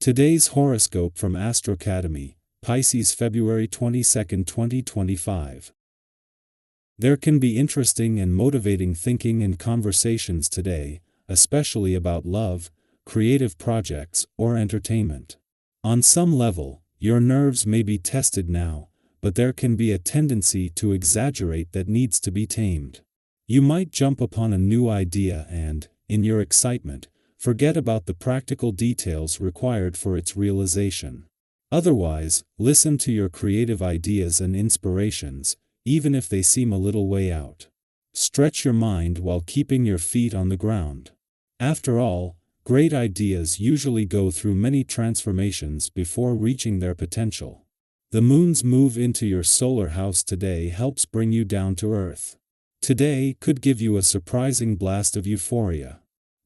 Today's horoscope from Astrocademy, Pisces February 22, 2025. There can be interesting and motivating thinking and conversations today, especially about love, creative projects, or entertainment. On some level, your nerves may be tested now, but there can be a tendency to exaggerate that needs to be tamed. You might jump upon a new idea and, in your excitement, forget about the practical details required for its realization. Otherwise, listen to your creative ideas and inspirations, even if they seem a little way out. Stretch your mind while keeping your feet on the ground. After all, great ideas usually go through many transformations before reaching their potential. The moon's move into your solar house today helps bring you down to earth. Today could give you a surprising blast of euphoria.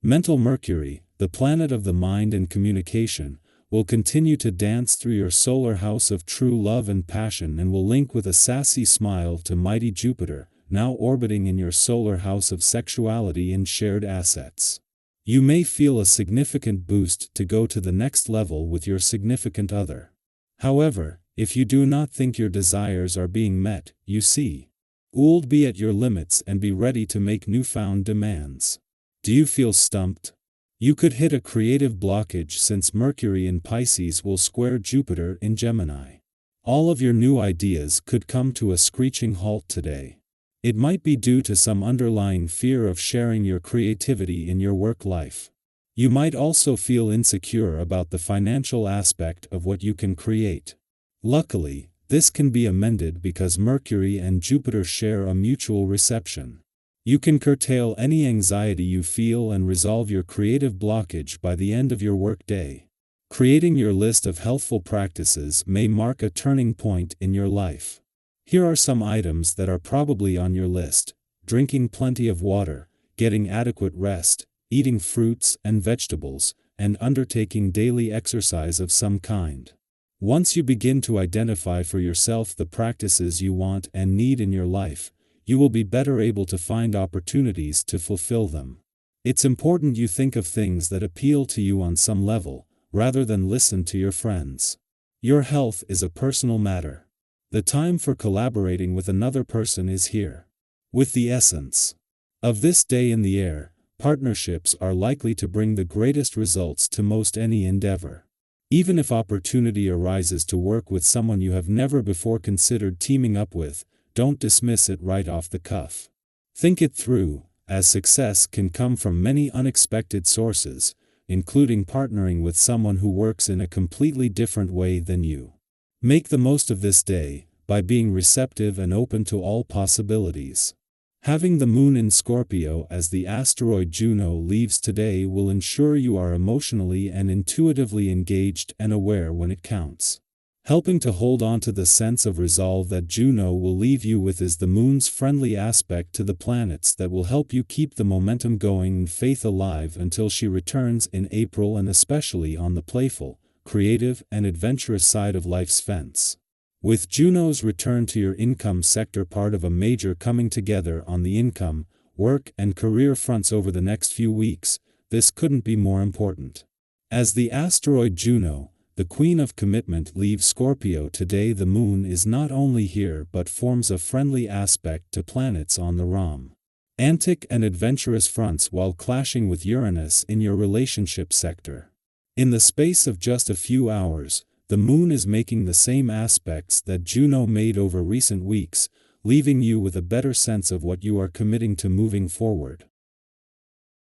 Mental Mercury, the planet of the mind and communication, will continue to dance through your solar house of true love and passion and will link with a sassy smile to mighty Jupiter, now orbiting in your solar house of sexuality and shared assets. You may feel a significant boost to go to the next level with your significant other. However, if you do not think your desires are being met, you'll be at your limits and be ready to make newfound demands. Do you feel stumped? You could hit a creative blockage since Mercury in Pisces will square Jupiter in Gemini. All of your new ideas could come to a screeching halt today. It might be due to some underlying fear of sharing your creativity in your work life. You might also feel insecure about the financial aspect of what you can create. Luckily, this can be amended because Mercury and Jupiter share a mutual reception. You can curtail any anxiety you feel and resolve your creative blockage by the end of your workday. Creating your list of healthful practices may mark a turning point in your life. Here are some items that are probably on your list: drinking plenty of water, getting adequate rest, eating fruits and vegetables, and undertaking daily exercise of some kind. Once you begin to identify for yourself the practices you want and need in your life, you will be better able to find opportunities to fulfill them. It's important you think of things that appeal to you on some level, rather than listen to your friends. Your health is a personal matter. The time for collaborating with another person is here. With the essence of this day in the air, partnerships are likely to bring the greatest results to most any endeavor. Even if opportunity arises to work with someone you have never before considered teaming up with, don't dismiss it right off the cuff. Think it through, as success can come from many unexpected sources, including partnering with someone who works in a completely different way than you. Make the most of this day, by being receptive and open to all possibilities. Having the moon in Scorpio as the asteroid Juno leaves today will ensure you are emotionally and intuitively engaged and aware when it counts. Helping to hold on to the sense of resolve that Juno will leave you with is the moon's friendly aspect to the planets that will help you keep the momentum going and faith alive until she returns in April, and especially on the playful, creative, and adventurous side of life's fence. With Juno's return to your income sector, part of a major coming together on the income, work, and career fronts over the next few weeks, this couldn't be more important. As the asteroid Juno, the queen of commitment, leaves Scorpio today, the moon is not only here but forms a friendly aspect to planets on the romantic and adventurous fronts while clashing with Uranus in your relationship sector. In the space of just a few hours, the moon is making the same aspects that Juno made over recent weeks, leaving you with a better sense of what you are committing to moving forward.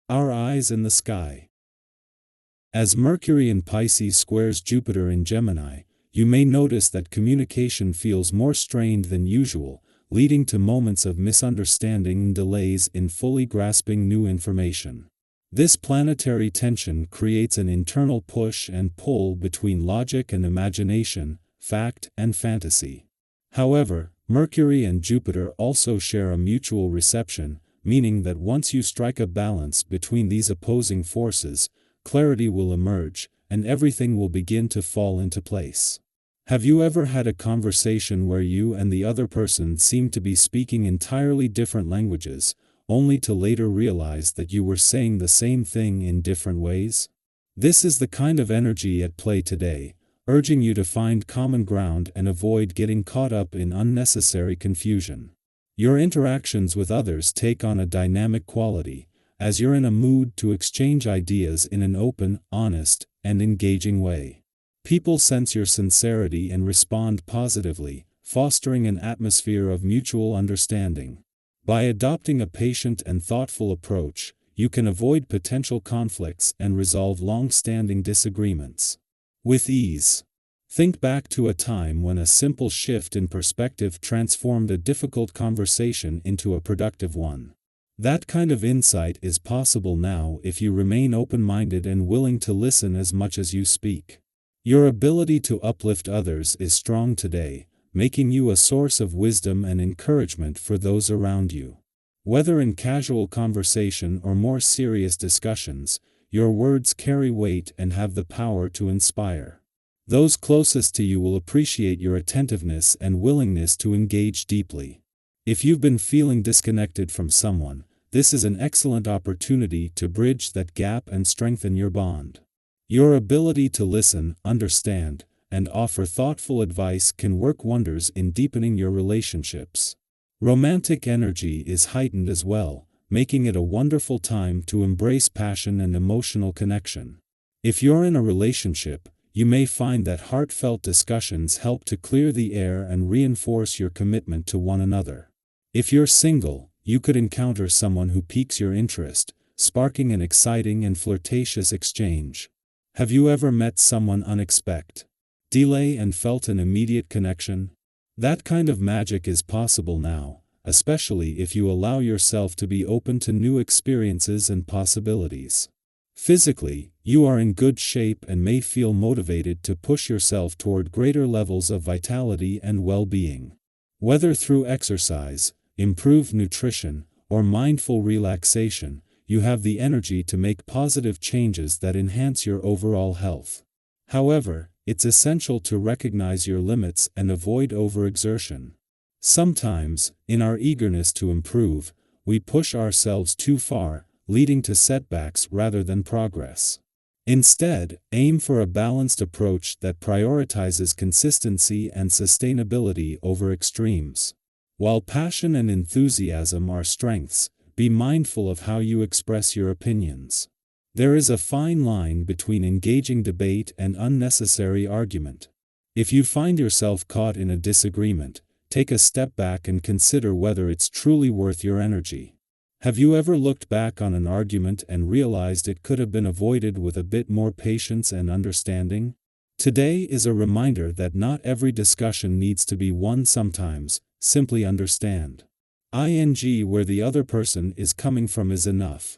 Our eyes in the sky. As Mercury in Pisces squares Jupiter in Gemini, you may notice that communication feels more strained than usual, leading to moments of misunderstanding and delays in fully grasping new information. This planetary tension creates an internal push and pull between logic and imagination, fact and fantasy. However, Mercury and Jupiter also share a mutual reception, meaning that once you strike a balance between these opposing forces, clarity will emerge, and everything will begin to fall into place. Have you ever had a conversation where you and the other person seemed to be speaking entirely different languages, only to later realize that you were saying the same thing in different ways? This is the kind of energy at play today, urging you to find common ground and avoid getting caught up in unnecessary confusion. Your interactions with others take on a dynamic quality, as you're in a mood to exchange ideas in an open, honest, and engaging way. People sense your sincerity and respond positively, fostering an atmosphere of mutual understanding. By adopting a patient and thoughtful approach, you can avoid potential conflicts and resolve long-standing disagreements with ease. Think back to a time when a simple shift in perspective transformed a difficult conversation into a productive one. That kind of insight is possible now if you remain open-minded and willing to listen as much as you speak. Your ability to uplift others is strong today, making you a source of wisdom and encouragement for those around you. Whether in casual conversation or more serious discussions, your words carry weight and have the power to inspire. Those closest to you will appreciate your attentiveness and willingness to engage deeply. If you've been feeling disconnected from someone, this is an excellent opportunity to bridge that gap and strengthen your bond. Your ability to listen, understand, and offer thoughtful advice can work wonders in deepening your relationships. Romantic energy is heightened as well, making it a wonderful time to embrace passion and emotional connection. If you're in a relationship, you may find that heartfelt discussions help to clear the air and reinforce your commitment to one another. If you're single, you could encounter someone who piques your interest, sparking an exciting and flirtatious exchange. Have you ever met someone unexpected? Delay and felt an immediate connection? That kind of magic is possible now, especially if you allow yourself to be open to new experiences and possibilities. Physically, you are in good shape and may feel motivated to push yourself toward greater levels of vitality and well-being. Whether through exercise, improved nutrition, or mindful relaxation, you have the energy to make positive changes that enhance your overall health. However, it's essential to recognize your limits and avoid overexertion. Sometimes, in our eagerness to improve, we push ourselves too far, leading to setbacks rather than progress. Instead, aim for a balanced approach that prioritizes consistency and sustainability over extremes. While passion and enthusiasm are strengths, be mindful of how you express your opinions. There is a fine line between engaging debate and unnecessary argument. If you find yourself caught in a disagreement, take a step back and consider whether it's truly worth your energy. Have you ever looked back on an argument and realized it could have been avoided with a bit more patience and understanding? Today is a reminder that not every discussion needs to be won. Sometimes, simply understand. Where the other person is coming from is enough.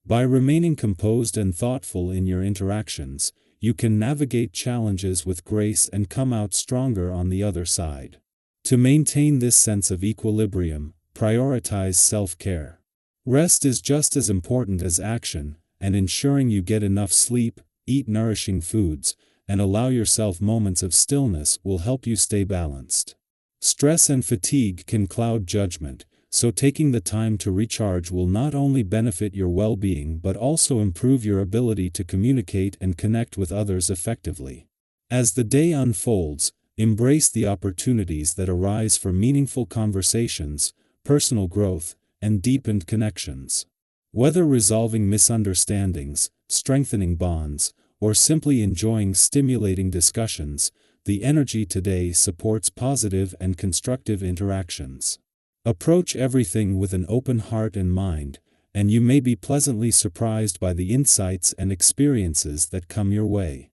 By remaining composed and thoughtful in your interactions, you can navigate challenges with grace and come out stronger on the other side. To maintain this sense of equilibrium, prioritize self-care. Rest is just as important as action, and ensuring you get enough sleep, eat nourishing foods, and allow yourself moments of stillness will help you stay balanced. Stress and fatigue can cloud judgment, so taking the time to recharge will not only benefit your well-being but also improve your ability to communicate and connect with others effectively. As the day unfolds, embrace the opportunities that arise for meaningful conversations, personal growth, and deepened connections. Whether resolving misunderstandings, strengthening bonds, or simply enjoying stimulating discussions, the energy today supports positive and constructive interactions. Approach everything with an open heart and mind, and you may be pleasantly surprised by the insights and experiences that come your way.